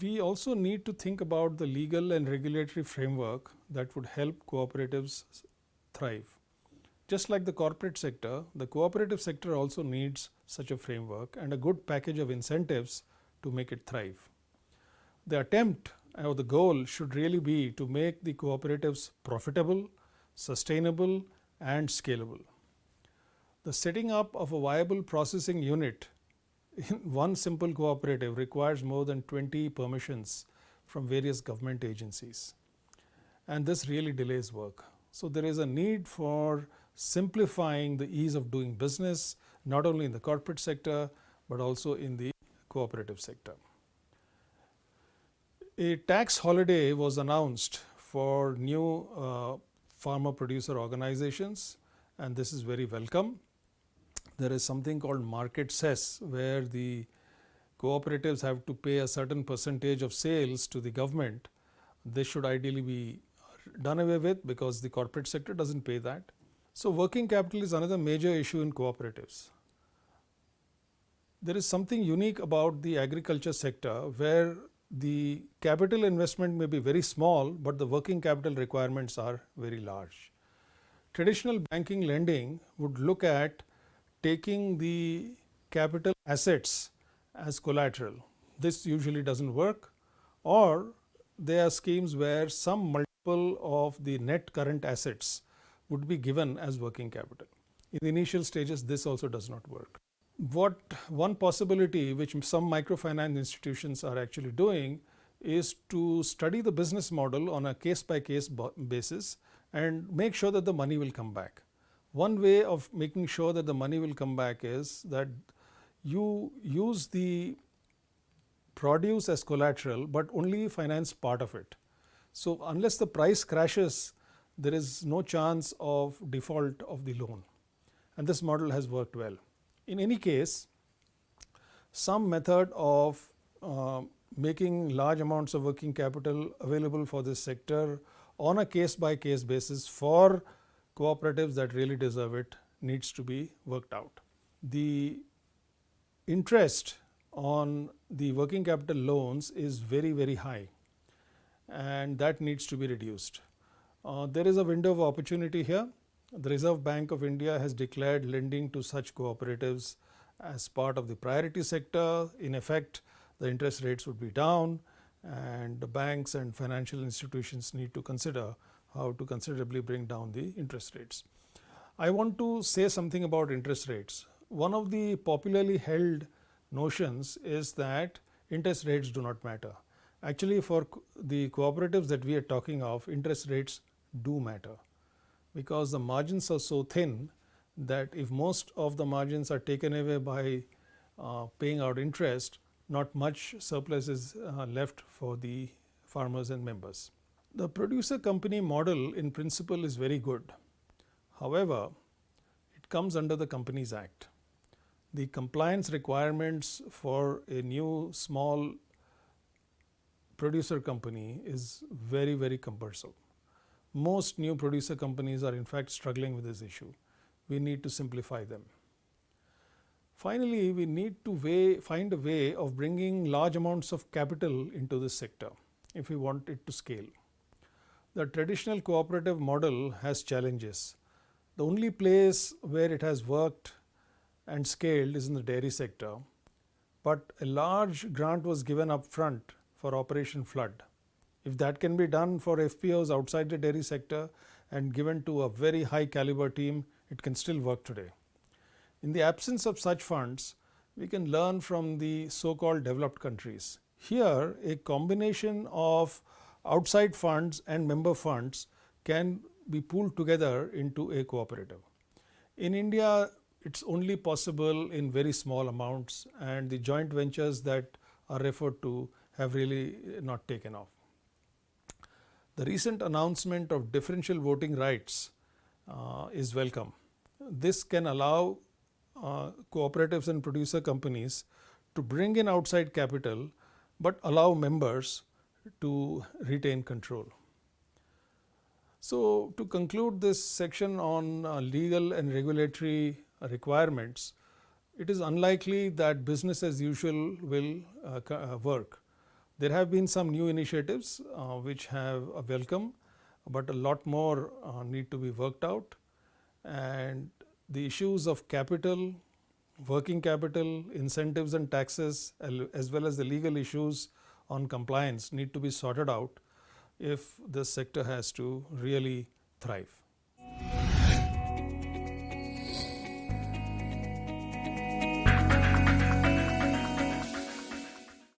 We also need to think about the legal and regulatory framework that would help cooperatives thrive. Just like the corporate sector, the cooperative sector also needs such a framework and a good package of incentives to make it thrive. The attempt or the goal should really be to make the cooperatives profitable, sustainable, and scalable. The setting up of a viable processing unit in one simple cooperative requires more than 20 permissions from various government agencies, and this really delays work. So there is a need for simplifying the ease of doing business, not only in the corporate sector but also in the cooperative sector. A tax holiday was announced for new farmer producer organizations, and this is very welcome. There is something called market cess, where the cooperatives have to pay a certain percentage of sales to the government. This should ideally be done away with because the corporate sector doesn't pay that. So working capital is another major issue in cooperatives. There is something unique about the agriculture sector where the capital investment may be very small, but the working capital requirements are very large. Traditional banking lending would look at taking the capital assets as collateral. This usually doesn't work, or there are schemes where some multiple of the net current assets would be given as working capital. In the initial stages, this also does not work. What one possibility which some microfinance institutions are actually doing is to study the business model on a case by case basis and make sure that the money will come back. One way of making sure that the money will come back is that you use the produce as collateral but only finance part of it. So unless the price crashes, there is no chance of default of the loan, and this model has worked well. In any case, some method of making large amounts of working capital available for this sector on a case by case basis for cooperatives that really deserve it needs to be worked out. The interest on the working capital loans is very, very high, and that needs to be reduced. There is a window of opportunity here. The Reserve Bank of India has declared lending to such cooperatives as part of the priority sector. In effect, the interest rates would be down, and the banks and financial institutions need to consider how to considerably bring down the interest rates. I want to say something about interest rates. One of the popularly held notions is that interest rates do not matter. Actually, for the cooperatives that we are talking of, interest rates do matter, because the margins are so thin that if most of the margins are taken away by paying out interest, not much surplus is left for the farmers and members. The producer company model in principle is very good. However, it comes under the Companies Act. The compliance requirements for a new small producer company is very, very cumbersome. Most new producer companies are in fact struggling with this issue. We need to simplify them. Finally, we need to find a way of bringing large amounts of capital into this sector if we want it to scale. The traditional cooperative model has challenges. The only place where it has worked and scaled is in the dairy sector, but a large grant was given up front for Operation Flood. If that can be done for FPOs outside the dairy sector and given to a very high caliber team, it can still work today. In the absence of such funds, we can learn from the so-called developed countries. Here, a combination of outside funds and member funds can be pooled together into a cooperative. In India, it's only possible in very small amounts, and the joint ventures that are referred to have really not taken off. The recent announcement of differential voting rights is welcome. This can allow cooperatives and producer companies to bring in outside capital but allow members to retain control. So to conclude this section on legal and regulatory requirements, it is unlikely that business as usual will work. There have been some new initiatives which have a welcome, but a lot more need to be worked out, and the issues of capital, working capital, incentives and taxes, as well as the legal issues on compliance need to be sorted out if this sector has to really thrive.